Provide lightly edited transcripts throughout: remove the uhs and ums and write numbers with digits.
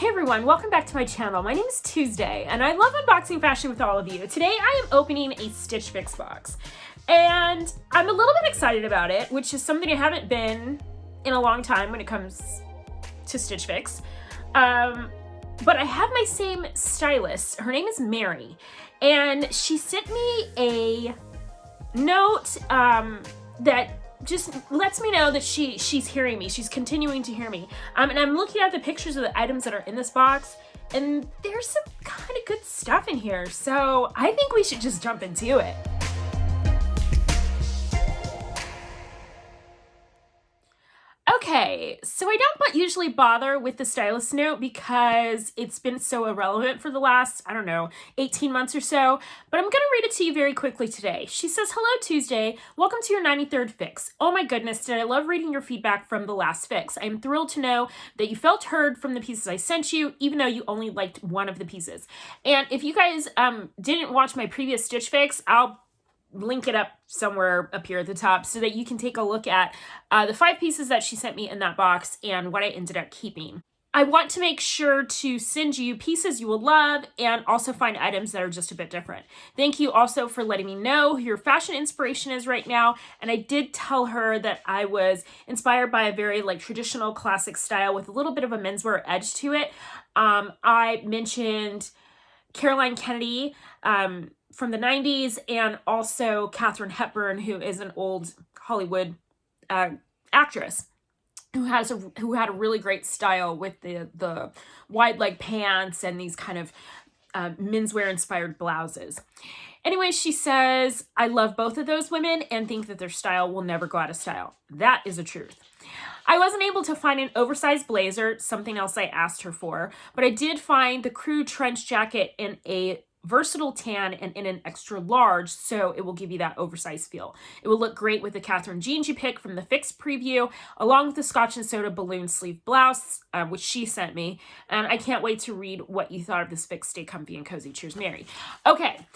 Hey everyone, welcome back to my channel. My name is Tuesday and I love unboxing fashion with all of you. Today I am opening a Stitchfix box and I'm a little bit excited about it, which is something I haven't been in a long time when it comes to Stitchfix. But I have my same stylist. Her name is Mary and she sent me a note that just lets me know that she's hearing me. She's continuing to hear me. And I'm looking at the pictures of the items that are in this box, and there's some kind of good stuff in here. So I think we should just jump into it. Okay, so I don't usually bother with the stylist note because it's been so irrelevant for the last, I don't know, 18 months or so, but I'm going to read it to you very quickly today. She says, "Hello Tuesday, welcome to your 93rd fix. Oh my goodness, did I love reading your feedback from the last fix. I am thrilled to know that you felt heard from the pieces I sent you, even though you only liked one of the pieces." And if you guys didn't watch my previous Stitch Fix, I'll link it up somewhere up here at the top so that you can take a look at the 5 pieces that she sent me in that box and what I ended up keeping. I want to make sure to send you pieces you will love and also find items that are just a bit different. Thank you also for letting me know who your fashion inspiration is right now. And I did tell her that I was inspired by a very traditional classic style with a little bit of a menswear edge to it. I mentioned Caroline Kennedy, from the 90s, and also Kathryn Hepburn, who is an old Hollywood actress who had a really great style with the wide leg pants and these kind of menswear inspired blouses. Anyway, she says, "I love both of those women and think that their style will never go out of style." That is a truth. I wasn't able to find an oversized blazer, something else I asked her for, but I did find the Crue trench jacket in a versatile tan and in an extra large, so it will give you that oversized feel. It will look great with the Kathryn jeans you picked from the Fix preview, along with the Scotch and Soda balloon sleeve blouse, which she sent me, and I can't wait to read what you thought of this fix. Stay comfy and cozy. Cheers, Mary. Okay,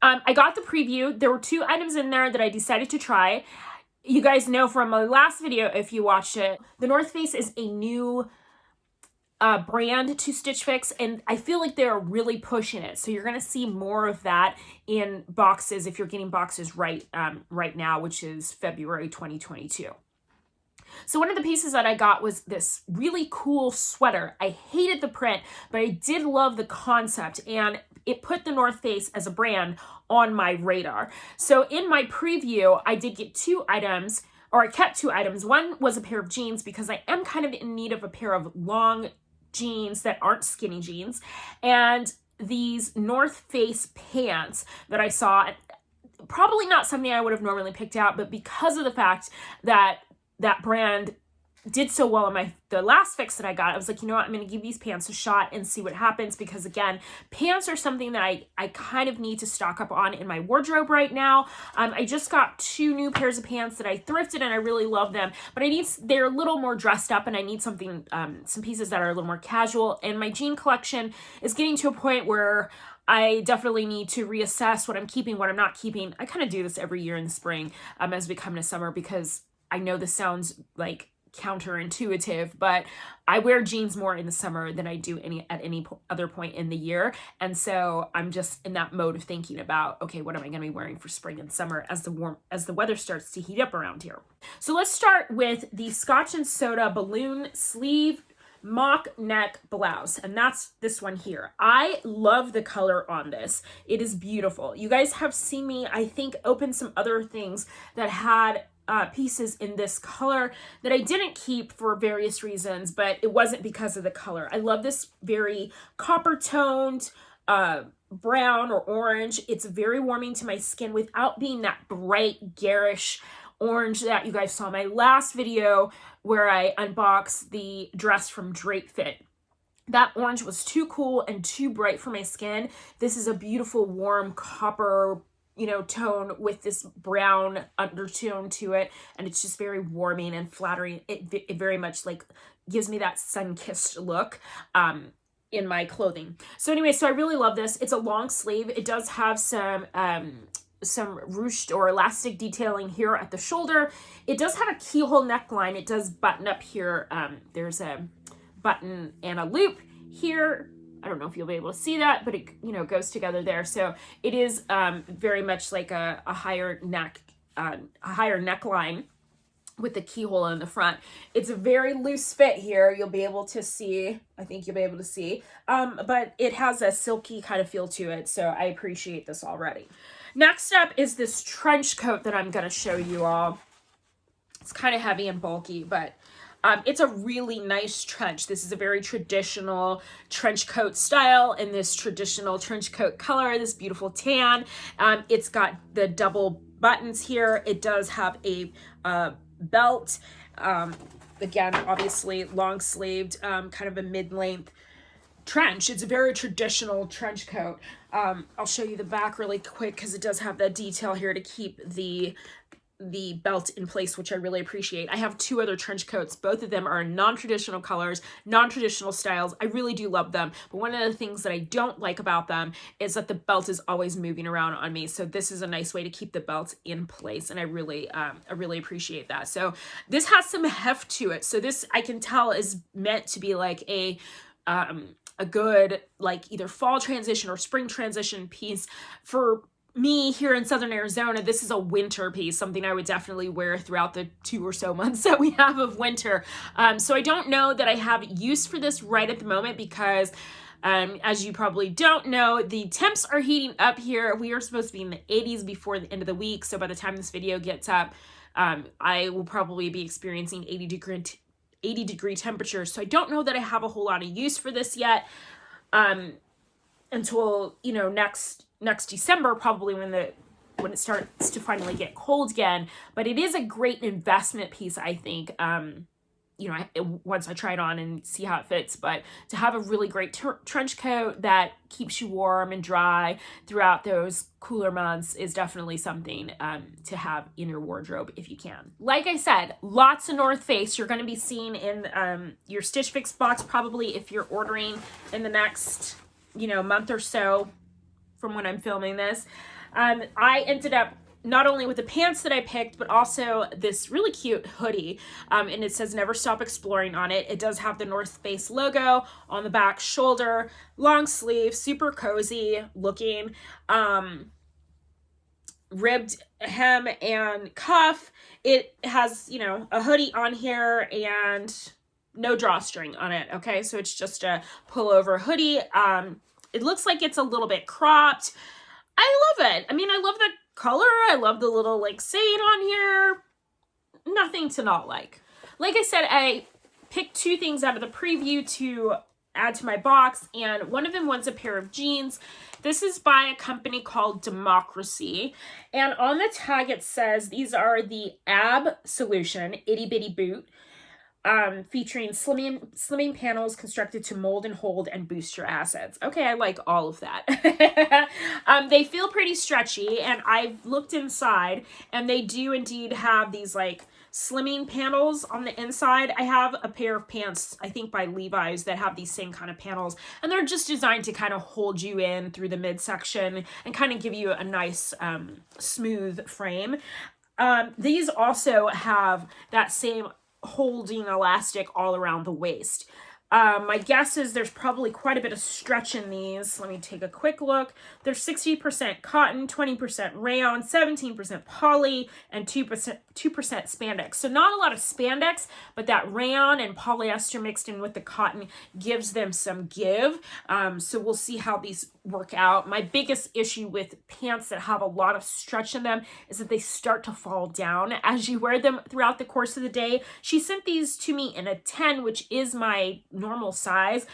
I got the preview. There were 2 items in there that I decided to try. You guys know from my last video, if you watched it, the North Face is a new brand to Stitch Fix, and I feel like they're really pushing it. So you're going to see more of that in boxes if you're getting boxes right now, which is February 2022. So one of the pieces that I got was this really cool sweater. I hated the print, but I did love the concept, and it put the North Face as a brand on my radar. So in my preview, I did get 2 items, or I kept 2 items. One was a pair of jeans because I am kind of in need of a pair of long jeans that aren't skinny jeans, and these North Face pants that I saw. Probably not something I would have normally picked out, but because of the fact that that brand did so well in the last fix that I got, I was like, you know what, I'm going to give these pants a shot and see what happens, because again, pants are something that I kind of need to stock up on in my wardrobe right now. I just got 2 new pairs of pants that I thrifted and I really love them, but they're a little more dressed up, and I need something, some pieces that are a little more casual, and my jean collection is getting to a point where I definitely need to reassess what I'm keeping, what I'm not keeping. I kind of do this every year in the spring as we come to summer, because I know this sounds like counterintuitive, but I wear jeans more in the summer than I do at any other point in the year. And so I'm just in that mode of thinking about, okay, what am I going to be wearing for spring and summer as the weather starts to heat up around here. So let's start with the Scotch and Soda balloon sleeve mock neck blouse, and that's this one here. I love the color on this. It is beautiful. You guys have seen me, I think, open some other things that had pieces in this color that I didn't keep for various reasons, but it wasn't because of the color. I love this very copper toned brown or orange. It's very warming to my skin without being that bright garish orange that you guys saw in my last video where I unboxed the dress from Drape Fit. That orange was too cool and too bright for my skin. This is a beautiful warm copper tone with this brown undertone to it, and it's just very warming and flattering. It very much gives me that sun-kissed look in my clothing. So anyway, so I really love this. It's a long sleeve. It does have some ruched or elastic detailing here at the shoulder. It does have a keyhole neckline. It does button up here. There's a button and a loop here. I don't know if you'll be able to see that, but it, you know, goes together there. So it is very much like a higher neckline with the keyhole in the front. It's a very loose fit here. You'll be able to see, I think you'll be able to see, but it has a silky kind of feel to it. So I appreciate this already. Next up is this trench coat that I'm going to show you all. It's kind of heavy and bulky, but it's a really nice trench. This is a very traditional trench coat style in this traditional trench coat color, this beautiful tan. It's got the double buttons here. It does have a belt. Again, obviously long sleeved, kind of a mid-length trench. It's a very traditional trench coat. I'll show you the back really quick because it does have that detail here to keep the belt in place, which I really appreciate. I have two other trench coats. Both of them are non-traditional colors, non-traditional styles. I really do love them. But one of the things that I don't like about them is that the belt is always moving around on me. So this is a nice way to keep the belt in place. And I really appreciate that. So this has some heft to it. So this I can tell is meant to be like a good, like either fall transition or spring transition piece. For me here in Southern Arizona, this is a winter piece, something I would definitely wear throughout the 2 or so months that we have of winter. So I don't know that I have use for this right at the moment because as you probably don't know, the temps are heating up here. We are supposed to be in the 80s before the end of the week. So by the time this video gets up, I will probably be experiencing 80 degree temperatures. So I don't know that I have a whole lot of use for this yet until, you know, next December, probably when it starts to finally get cold again. But it is a great investment piece, I think. You know, once I try it on and see how it fits, but to have a really great trench coat that keeps you warm and dry throughout those cooler months is definitely something to have in your wardrobe if you can. Like I said, lots of North Face you're going to be seeing in your Stitch Fix box, probably if you're ordering in the next, you know, month or so from when I'm filming this. I ended up not only with the pants that I picked, but also this really cute hoodie. And it says Never Stop Exploring on it. It does have the North Face logo on the back shoulder, long sleeve, super cozy looking, ribbed hem and cuff. It has, you know, a hoodie on here and no drawstring on it. Okay, so it's just a pullover hoodie. It looks like it's a little bit cropped. I love it. I mean, I love the color. I love the little like saying on here. Nothing to not like. Like I said, I picked two things out of the preview to add to my box, and one of them was a pair of jeans. This is by a company called Democracy, and on the tag it says these are the Ab Solution Itty Bitty Boot. Featuring slimming panels constructed to mold and hold and boost your assets. Okay, I like all of that. They feel pretty stretchy, and I've looked inside, and they do indeed have these like slimming panels on the inside. I have a pair of pants, I think by Levi's, that have these same kind of panels, and they're just designed to kind of hold you in through the midsection and kind of give you a nice smooth frame. These also have that same holding elastic all around the waist. My guess is there's probably quite a bit of stretch in these. Let me take a quick look. There's 60% cotton, 20% rayon, 17% poly, and 2% spandex. So not a lot of spandex, but that rayon and polyester mixed in with the cotton gives them some give. So we'll see how these work out. My biggest issue with pants that have a lot of stretch in them is that they start to fall down as you wear them throughout the course of the day. She sent these to me in a 10, which is my normal size.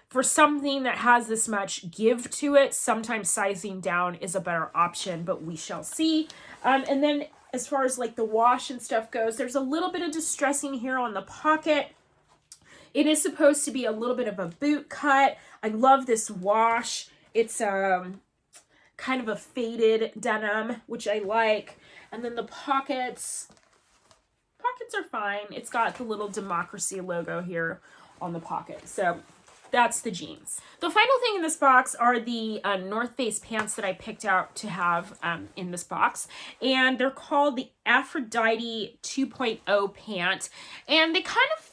For something that has this much give to it, sometimes sizing down is a better option, but we shall see. And then as far as like the wash and stuff goes, there's a little bit of distressing here on the pocket. It is supposed to be a little bit of a boot cut. I love this wash. It's kind of a faded denim, which I like. And then the pockets are fine. It's got the little Democracy logo here on the pocket. So that's the jeans. The final thing in this box are the North Face pants that I picked out to have in this box. And they're called the Aphrodite 2.0 pant. And they kind of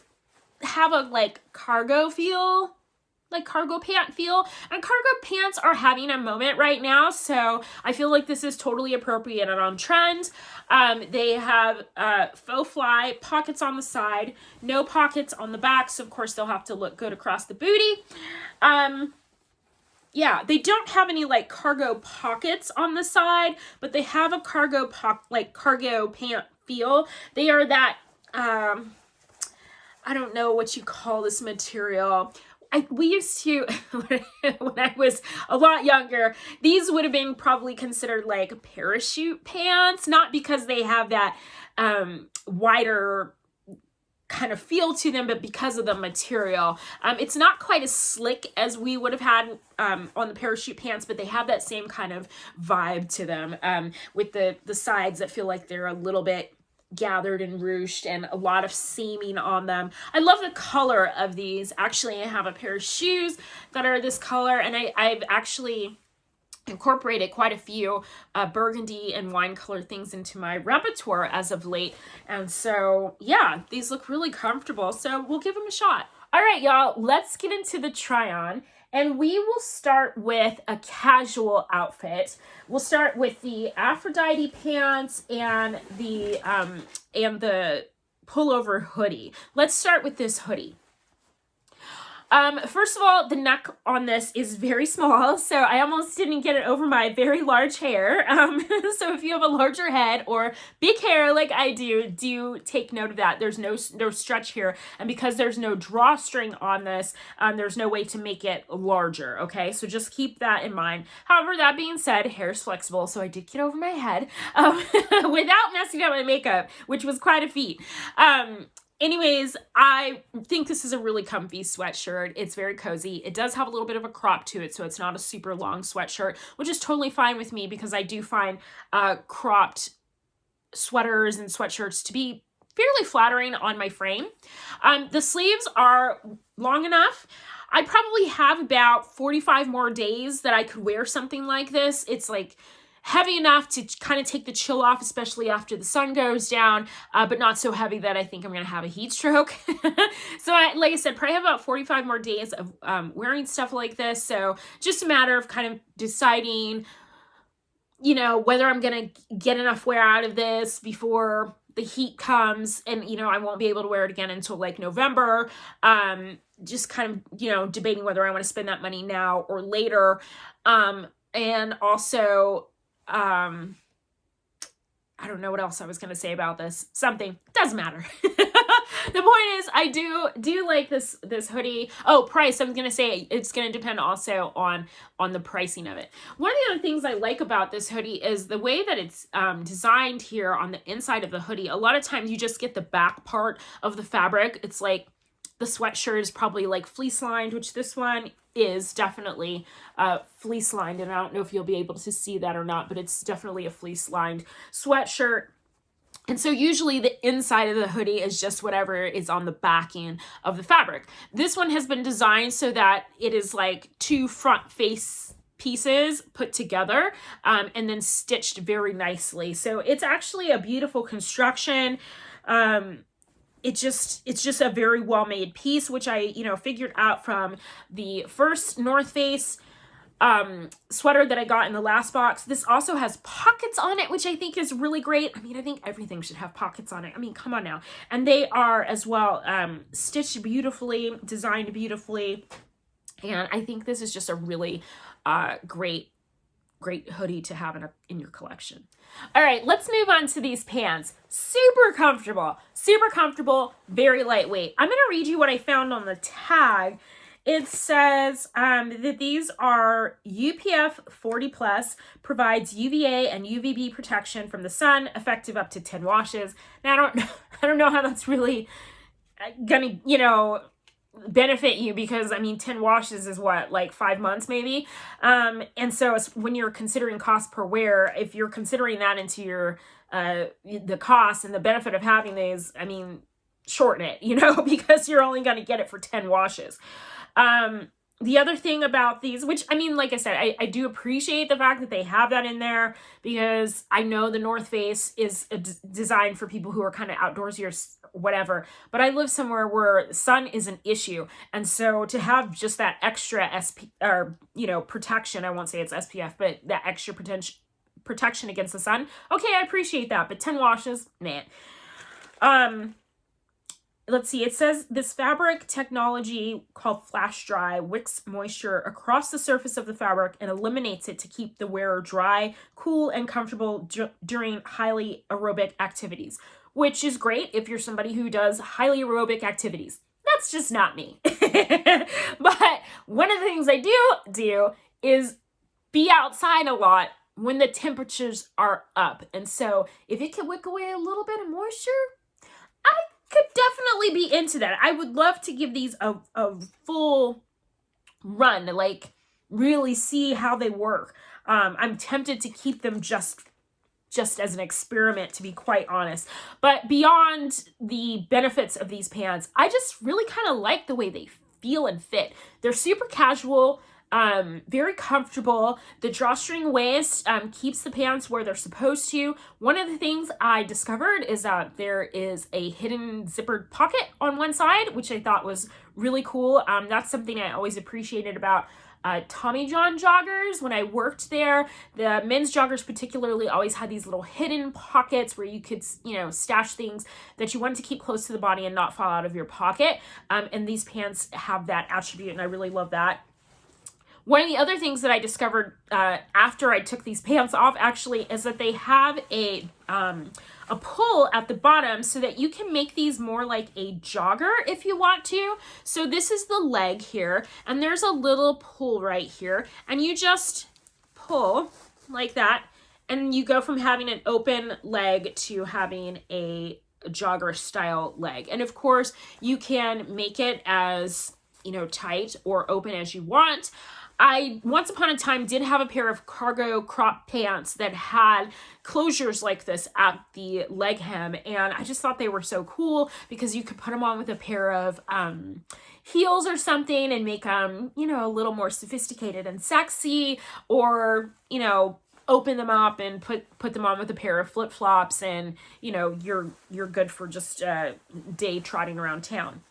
have a like cargo feel like cargo pant feel, and cargo pants are having a moment right now, so I feel like this is totally appropriate and on trend. They have faux fly pockets on the side, no pockets on the back, so of course they'll have to look good across the booty. Yeah, they don't have any like cargo pockets on the side, but they have a cargo cargo pant feel. They are that I don't know what you call this material. We used to, when I was a lot younger, these would have been probably considered like parachute pants, not because they have that wider kind of feel to them, but because of the material. It's not quite as slick as we would have had on the parachute pants, but they have that same kind of vibe to them, with the sides that feel like they're a little bit gathered and ruched and a lot of seaming on them. I love the color of these. Actually, I have a pair of shoes that are this color, and I've actually incorporated quite a few burgundy and wine color things into my repertoire as of late. And so, yeah, these look really comfortable. So we'll give them a shot. All right, y'all, let's get into the try on. And we will start with a casual outfit. We'll start with the Aphrodite pants and the pullover hoodie. Let's start with this hoodie. First of all, the neck on this is very small, so I almost didn't get it over my very large hair. So if you have a larger head or big hair like I do take note of that. There's no stretch here, and because there's no drawstring on this, there's no way to make it larger, okay? So just keep that in mind. However, that being said, hair is flexible, so I did get over my head without messing up my makeup, which was quite a feat. Anyways, I think this is a really comfy sweatshirt. It's very cozy. It does have a little bit of a crop to it, so it's not a super long sweatshirt, which is totally fine with me because I do find cropped sweaters and sweatshirts to be fairly flattering on my frame. The sleeves are long enough. I probably have about 45 more days that I could wear something like this. It's like heavy enough to kind of take the chill off, especially after the sun goes down, but not so heavy that I think I'm going to have a heat stroke. So like I said, probably have about 45 more days of wearing stuff like this. So just a matter of kind of deciding, you know, whether I'm going to get enough wear out of this before the heat comes and, you know, I won't be able to wear it again until like November. Just kind of, you know, debating whether I want to spend that money now or later. And also, I don't know what else I was going to say about this. Something. Doesn't matter. The point is, I do like this hoodie. Oh, price. I was going to say it's going to depend also on the pricing of it. One of the other things I like about this hoodie is the way that it's designed here on the inside of the hoodie. A lot of times you just get the back part of the fabric. It's like the sweatshirt is probably like fleece lined, which this one is definitely fleece lined, and I don't know if you'll be able to see that or not, but it's definitely a fleece lined sweatshirt. And so usually the inside of the hoodie is just whatever is on the backing of the fabric. This one has been designed so that it is like two front face pieces put together and then stitched very nicely. So it's actually a beautiful construction. It's just a very well-made piece, which I, you know, figured out from the first North Face sweater that I got in the last box. This also has pockets on it, which I think is really great. I mean, I think everything should have pockets on it. I mean, come on now. And they are as well stitched beautifully, designed beautifully. And I think this is just a really great hoodie to have in your collection. All right, let's move on to these pants. Super comfortable, very lightweight. I'm going to read you what I found on the tag. It says that these are UPF 40+, provides UVA and UVB protection from the sun, effective up to 10 washes. Now, I don't know how that's really gonna, you know, benefit you, because I mean 10 washes is what, like 5 months maybe, and so it's, when you're considering cost per wear, if you're considering that into your the cost and the benefit of having these, I mean, shorten it, you know, because you're only going to get it for 10 washes. The other thing about these, which, I mean, like I said, I do appreciate the fact that they have that in there, because I know the North Face is designed for people who are kind of outdoorsy or whatever, but I live somewhere where sun is an issue. And so to have just that extra protection, I won't say it's SPF, but that extra protection against the sun, okay, I appreciate that. But 10 washes, man. Let's see, it says this fabric technology called Flash Dry wicks moisture across the surface of the fabric and eliminates it to keep the wearer dry, cool, and comfortable during highly aerobic activities, which is great if you're somebody who does highly aerobic activities. That's just not me. But one of the things I do is be outside a lot when the temperatures are up. And so if it can wick away a little bit of moisture, I could definitely be into that. I would love to give these a full run, like really see how they work. I'm tempted to keep them just as an experiment, to be quite honest. But beyond the benefits of these pants, I just really kind of like the way they feel and fit. They're super casual, very comfortable. The drawstring waist keeps the pants where they're supposed to. One of the things I discovered is that there is a hidden zippered pocket on one side, which I thought was really cool. That's something I always appreciated about Tommy John joggers when I worked there. The men's joggers particularly always had these little hidden pockets where you could, stash things that you wanted to keep close to the body and not fall out of your pocket. And these pants have that attribute, and I really love that. One of the other things that I discovered after I took these pants off actually is that they have a pull at the bottom so that you can make these more like a jogger if you want to. So this is the leg here, and there's a little pull right here, and you just pull like that, and you go from having an open leg to having a jogger style leg. And of course you can make it as, tight or open as you want. I, once upon a time, did have a pair of cargo crop pants that had closures like this at the leg hem, and I just thought they were so cool because you could put them on with a pair of heels or something and make them, a little more sophisticated and sexy, or, open them up and put them on with a pair of flip-flops, and, you're good for just day trotting around town.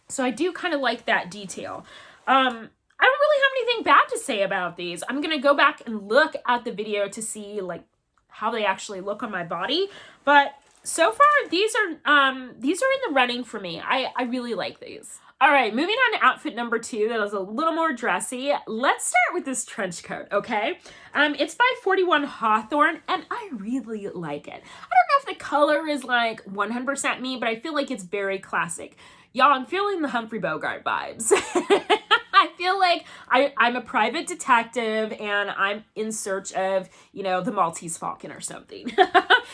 So I do kind of like that detail. I don't really have anything bad to say about these. I'm going to go back and look at the video to see like how they actually look on my body. But so far, these are in the running for me. I really like these. All right, moving on to outfit number 2, that is a little more dressy. Let's start with this trench coat, okay? It's by 41 Hawthorne, and I really like it. I don't know if the color is like 100% me, but I feel like it's very classic. Y'all, I'm feeling the Humphrey Bogart vibes. I feel like I'm a private detective and I'm in search of, the Maltese Falcon or something.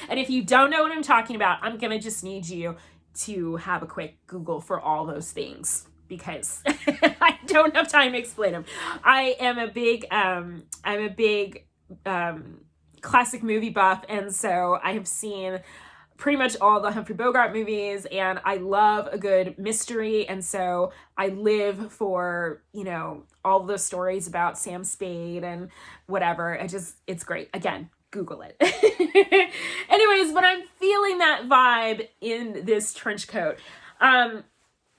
And if you don't know what I'm talking about, I'm going to just need you to have a quick Google for all those things, because I don't have time to explain them. I am a big classic movie buff, and so I have seen pretty much all the Humphrey Bogart movies, and I love a good mystery, and so I live for, all the stories about Sam Spade and whatever. It's great. Again, Google it. Anyways, but I'm feeling that vibe in this trench coat.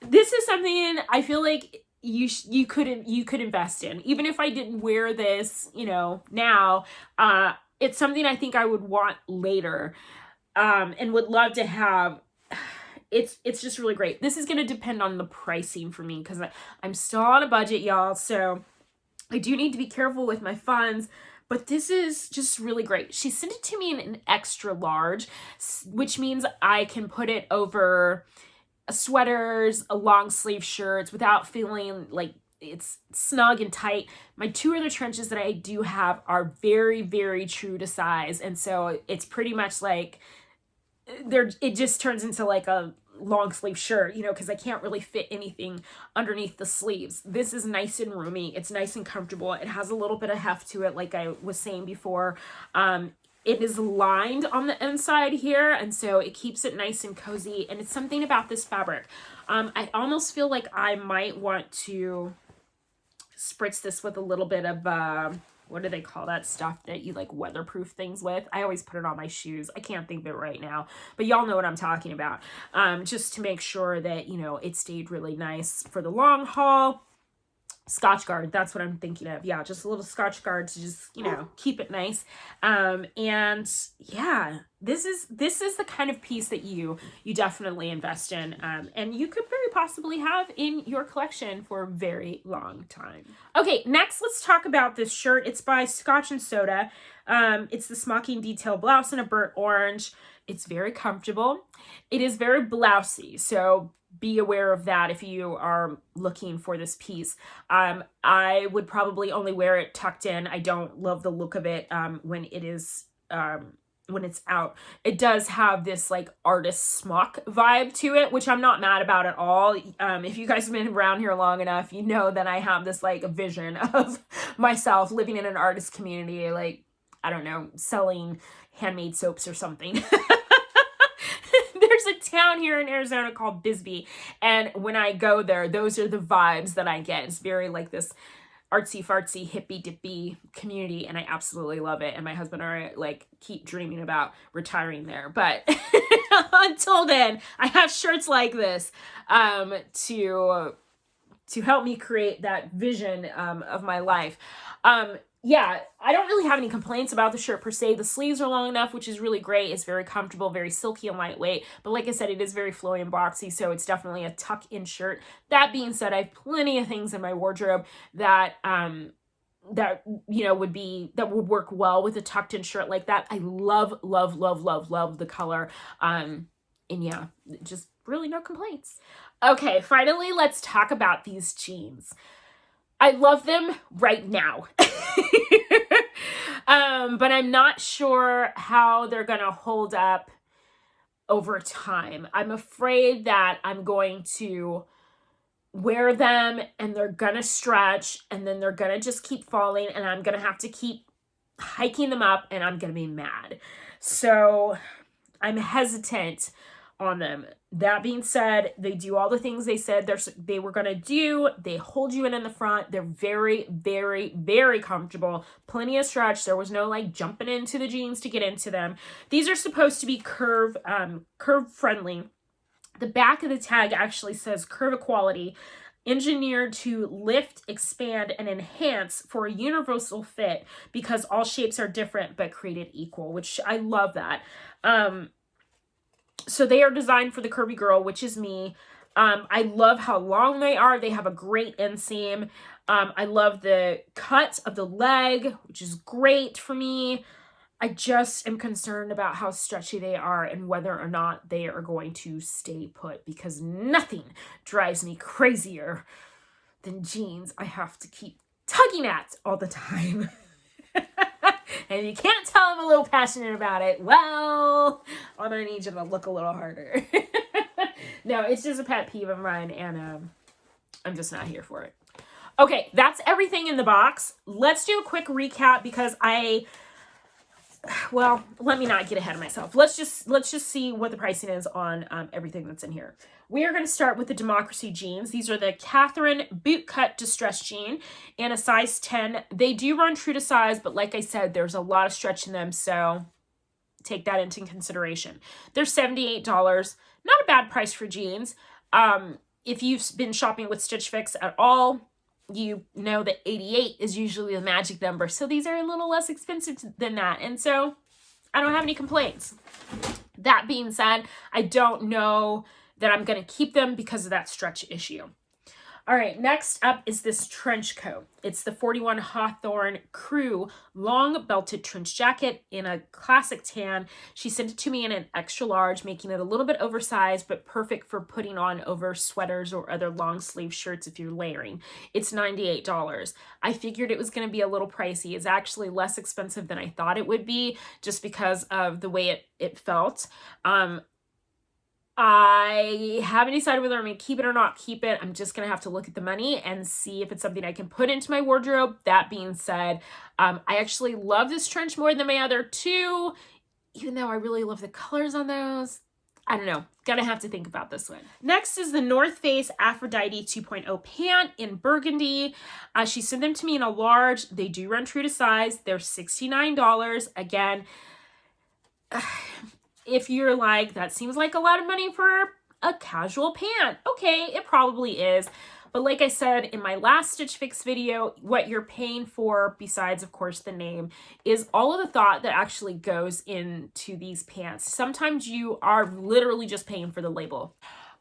This is something I feel like you could invest in. Even if I didn't wear this, now, it's something I think I would want later. And would love to have. It's just really great. This is going to depend on the pricing for me, because I'm still on a budget, y'all. So I do need to be careful with my funds, but this is just really great. She sent it to me in an extra large, which means I can put it over sweaters, a long sleeve shirts without feeling like it's snug and tight. My 2 other trenches that I do have are very, very true to size. And so it's pretty much like it just turns into like a long sleeve shirt, because I can't really fit anything underneath the sleeves. This is nice and roomy. It's nice and comfortable. It has a little bit of heft to it, like I was saying before. It is lined on the inside here, and so it keeps it nice and cozy. And it's something about this fabric. I almost feel like I might want to spritz this with a little bit of, what do they call that stuff that you like weatherproof things with? I always put it on my shoes. I can't think of it right now, but y'all know what I'm talking about. Just to make sure that, you know, it stayed really nice for the long haul. Scotch guard, that's what I'm thinking of. Yeah, just a little Scotch guard to just, you know, keep it nice. And yeah, this is the kind of piece that you definitely invest in, and you could very possibly have in your collection for a very long time. Okay, next let's talk about this shirt. It's by Scotch and Soda. It's the smocking detail blouse in a burnt orange. It's very comfortable. It is very blousey, so be aware of that if you are looking for this piece. I would probably only wear it tucked in. I don't love the look of it when it is when it's out. It does have this like artist smock vibe to it, which I'm not mad about at all. If you guys have been around here long enough, you know that I have this like vision of myself living in an artist community, like, I don't know, selling handmade soaps or something. There's a town here in Arizona called Bisbee, and when I go there, those are the vibes that I get. It's very like this artsy fartsy hippy dippy community, and I absolutely love it. And my husband and I like keep dreaming about retiring there, but until then, I have shirts like this to help me create that vision of my life. Yeah, I don't really have any complaints about the shirt per se. The sleeves are long enough, which is really great. It's very comfortable, very silky and lightweight. But like I said, it is very flowy and boxy, so it's definitely a tuck-in shirt. That being said, I have plenty of things in my wardrobe that you know would work well with a tucked-in shirt like that. I love the color. And yeah, just really no complaints. Okay, finally, let's talk about these jeans. I love them right now. But I'm not sure how they're going to hold up over time. I'm afraid that I'm going to wear them and they're going to stretch and then they're going to just keep falling and I'm going to have to keep hiking them up and I'm going to be mad. So I'm hesitant on them. That being said, they do all the things they said they were going to do. They hold you in the front. They're very, very, very comfortable. Plenty of stretch. There was no like jumping into the jeans to get into them. These are supposed to be curve friendly. The back of the tag actually says curve equality, engineered to lift, expand, and enhance for a universal fit because all shapes are different but created equal, which I love that. So they are designed for the curvy girl, which is me. I love how long they are. They have a great inseam. I love the cut of the leg, which is great for me. I just am concerned about how stretchy they are and whether or not they are going to stay put because nothing drives me crazier than jeans I have to keep tugging at all the time. And you can't tell I'm a little passionate about it. Well, I'm going to need you to look a little harder. No, it's just a pet peeve of mine, and I'm just not here for it. Okay, that's everything in the box. Let's do a quick recap because well, let me not get ahead of myself. Let's just see what the pricing is on everything that's in here. We are going to start with the Democracy jeans. These are the Kathryn Bootcut Distress Jean and a size 10. They do run true to size, but like I said, there's a lot of stretch in them, so take that into consideration. They're $78. Not a bad price for jeans. If you've been shopping with Stitchfix at all, you know that 88 is usually the magic number. So these are a little less expensive than that. And so I don't have any complaints. That being said, I don't know that I'm going to keep them because of that stretch issue. All right, next up is this trench coat. It's the 41 Hawthorne Crue long belted trench jacket in a classic tan. She sent it to me in an extra large, making it a little bit oversized, but perfect for putting on over sweaters or other long sleeve shirts if you're layering. It's $98. I figured it was going to be a little pricey. It's actually less expensive than I thought it would be just because of the way it felt. I haven't decided whether I'm going to keep it or not keep it. I'm just going to have to look at the money and see if it's something I can put into my wardrobe. That being said, I actually love this trench more than my other two. Even though I really love the colors on those, I don't know. Gonna have to think about this one. Next is the North Face Aphrodite 2.0 pant in burgundy. She sent them to me in a large. They do run true to size. They're $69. Again, if you're like, that seems like a lot of money for a casual pant. Okay, it probably is. But like I said in my last Stitch Fix video, what you're paying for, besides, of course, the name, is all of the thought that actually goes into these pants. Sometimes you are literally just paying for the label.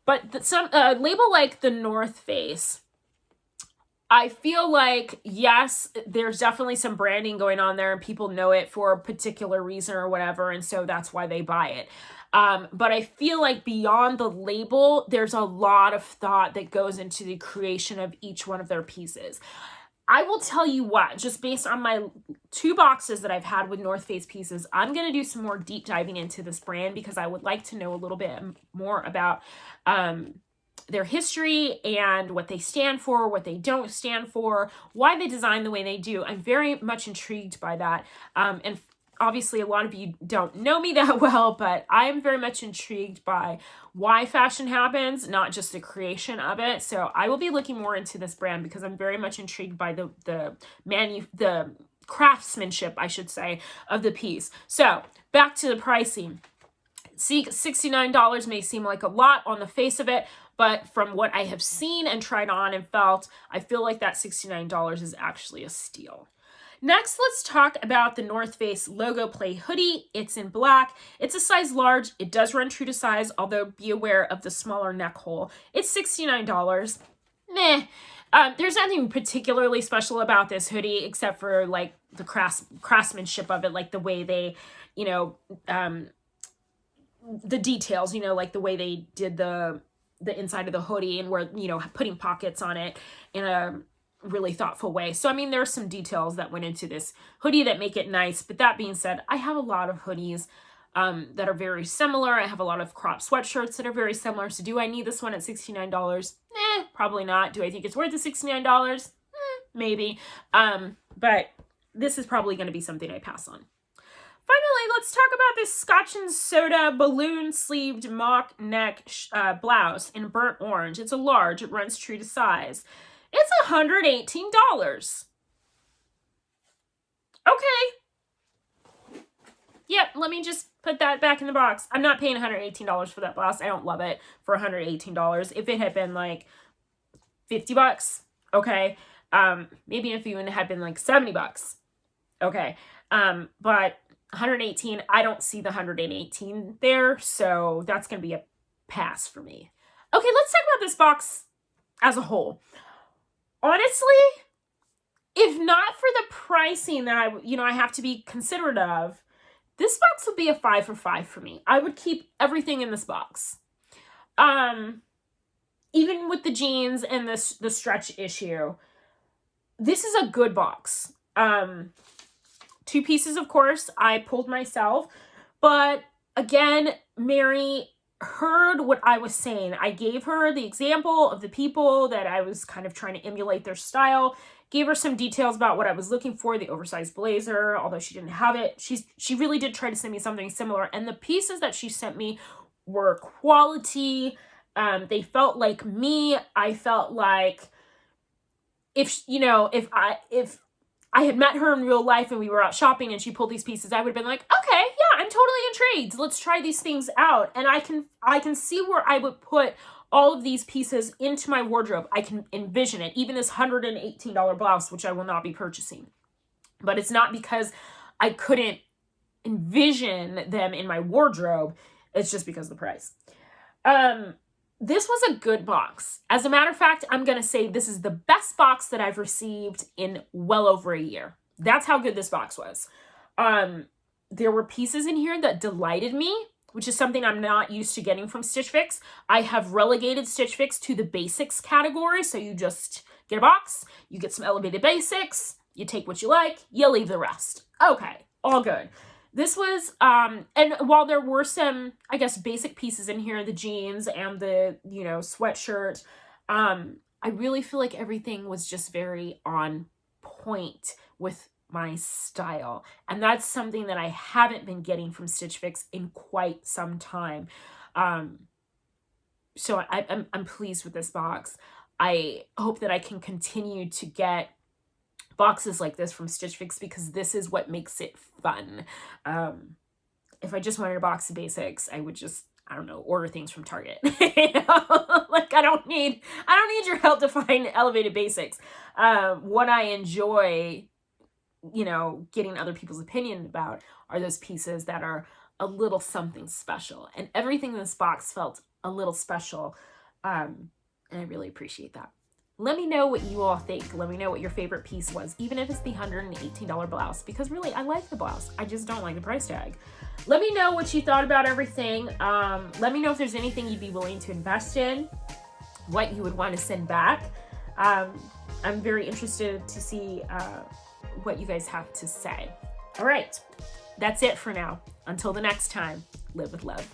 But some label like the North Face, I feel like, yes, there's definitely some branding going on there and people know it for a particular reason or whatever, and so that's why they buy it. But I feel like beyond the label, there's a lot of thought that goes into the creation of each one of their pieces. I will tell you what, just based on my 2 boxes that I've had with North Face pieces, I'm going to do some more deep diving into this brand because I would like to know a little bit more about their history and what they stand for, what they don't stand for, why they design the way they do. I'm very much intrigued by that. And obviously, a lot of you don't know me that well, but I'm very much intrigued by why fashion happens, not just the creation of it. So I will be looking more into this brand because I'm very much intrigued by the craftsmanship, I should say, of the piece. So back to the pricing. See, $69 may seem like a lot on the face of it, but from what I have seen and tried on and felt, I feel like that $69 is actually a steal. Next, let's talk about the North Face Logo Play Hoodie. It's in black. It's a size large. It does run true to size, although be aware of the smaller neck hole. It's $69. Meh. There's nothing particularly special about this hoodie except for like the craftsmanship of it, like the way they, you know, the details, you know, like the way they did the inside of the hoodie and where, you know, putting pockets on it in a really thoughtful way. So, I mean, there are some details that went into this hoodie that make it nice. But that being said, I have a lot of hoodies that are very similar. I have a lot of crop sweatshirts that are very similar. So do I need this one at $69? Probably not. Do I think it's worth the $69? Maybe. But this is probably going to be something I pass on. Finally, let's talk about this Scotch and Soda balloon sleeved mock neck blouse in burnt orange. It's a large. It runs true to size. It's $118. Okay. Yep, let me just put that back in the box. I'm not paying $118 for that blouse. I don't love it for $118. If it had been like $50, okay. Maybe if it even had been like $70, okay. But 118, I don't see the 118 there, so that's going to be a pass for me. Okay, let's talk about this box as a whole. Honestly, if not for the pricing that I have to be considerate of, this box would be a 5 for 5 for me. I would keep everything in this box. Even with the jeans and the stretch issue, this is a good box. 2 pieces, of course, I pulled myself. But again, Mary heard what I was saying. I gave her the example of the people that I was kind of trying to emulate their style. Gave her some details about what I was looking for, the oversized blazer, although she didn't have it. She really did try to send me something similar. And the pieces that she sent me were quality. They felt like me. I felt like if I had met her in real life and we were out shopping and she pulled these pieces, I would have been like, okay, yeah, I'm totally intrigued. Let's try these things out. And I can see where I would put all of these pieces into my wardrobe. I can envision it. Even this $118 blouse, which I will not be purchasing. But it's not because I couldn't envision them in my wardrobe. It's just because of the price. This was a good box. As a matter of fact, I'm going to say this is the best box that I've received in well over a year. That's how good this box was. There were pieces in here that delighted me, which is something I'm not used to getting from Stitch Fix. I have relegated Stitch Fix to the basics category. So you just get a box, you get some elevated basics, you take what you like, you leave the rest. Okay, all good. This was, and while there were some, I guess, basic pieces in here, the jeans and the, sweatshirt, I really feel like everything was just very on point with my style. And that's something that I haven't been getting from Stitch Fix in quite some time. So I'm pleased with this box. I hope that I can continue to get boxes like this from Stitchfix because this is what makes it fun. If I just wanted a box of basics, I would just, I don't know, order things from Target. You know? Like I don't need your help to find elevated basics. What I enjoy, you know, getting other people's opinion about are those pieces that are a little something special. And everything in this box felt a little special. And I really appreciate that. Let me know what you all think. Let me know what your favorite piece was, even if it's the $118 blouse, because really, I like the blouse. I just don't like the price tag. Let me know what you thought about everything. Let me know if there's anything you'd be willing to invest in, what you would want to send back. I'm very interested to see what you guys have to say. All right, that's it for now. Until the next time, live with love.